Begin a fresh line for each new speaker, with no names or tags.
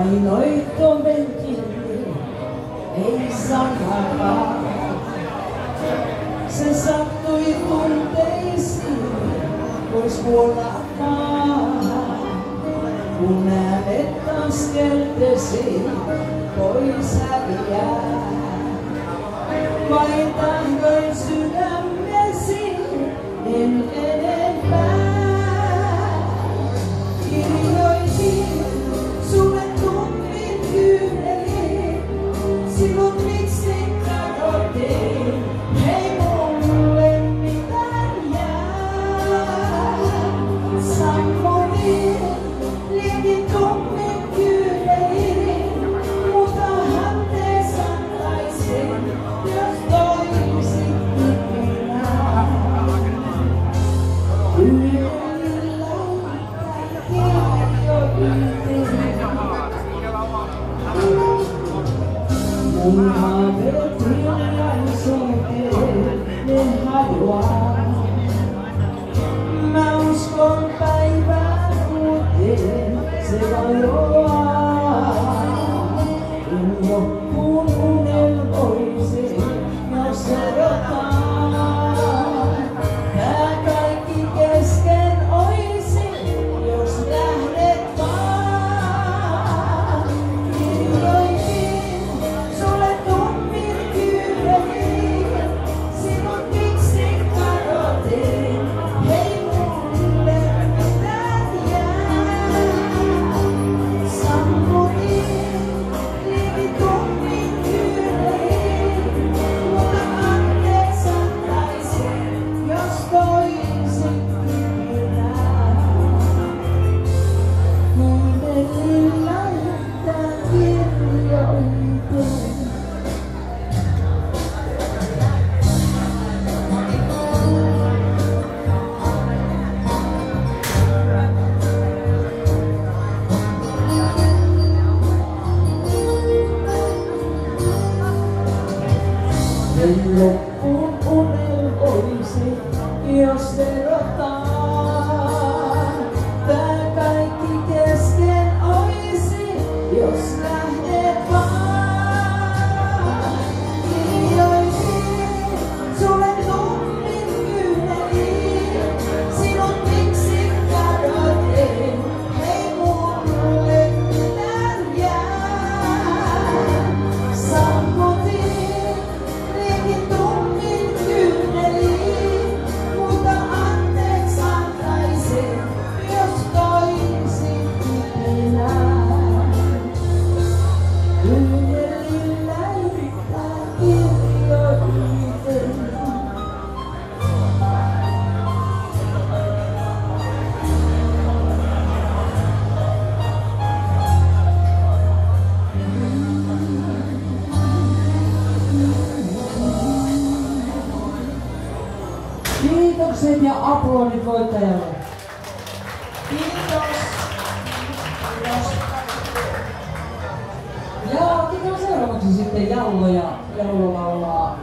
Painoitko menkille, ei sanakaan. Se sattui tunteisiin, pois kuollamaan. Kun äänet askeltesi, pois häviää. Vain tahdoin sydämesi, en enempää. Kirjoitin sulle tummin kyyneliin, sinut miksi kadotin, ei mulle mitään jää. Sammutin, liekin tummin kyyneliin, mutta anteeksi antaisin, jos toisit ikinä. Mun haaveet hiljaisuuteen, ne hajoaa. Mä uskon päivään uuteen, se vajoaa. En loppuun unelmoisi, jos erotaan. Tää kaikki kesken oisi, jos lähdet vaan. Kirjoitin sulle tummin kyyneliin, sinut miksi kadotin, ei mulle mitään jää. Sammutin, liekin tummin kyyneliin, mutta anteeksi antaisin, jos toisit ikinä. Kuuntelin lähettä kirjoitin. Ei loppuun unelmoisi, jos erotaan. Tää kaikki kesken oisi, jos lähdet vaan. Kirjoitin sulle tummin kyyneliin, sinut miksi kadotin, ei mulle mitään jää. Sammutin, liekin tummin kyyneliin, mutta anteeksi antaisin, jos toisit ikinä. Kyynelin lähettä kirjoitin. Kiitokset ja aplodit voittajalle. Kiitos. Ja otetaan seuraavaksi sitten Jallo ja Jallo laulaa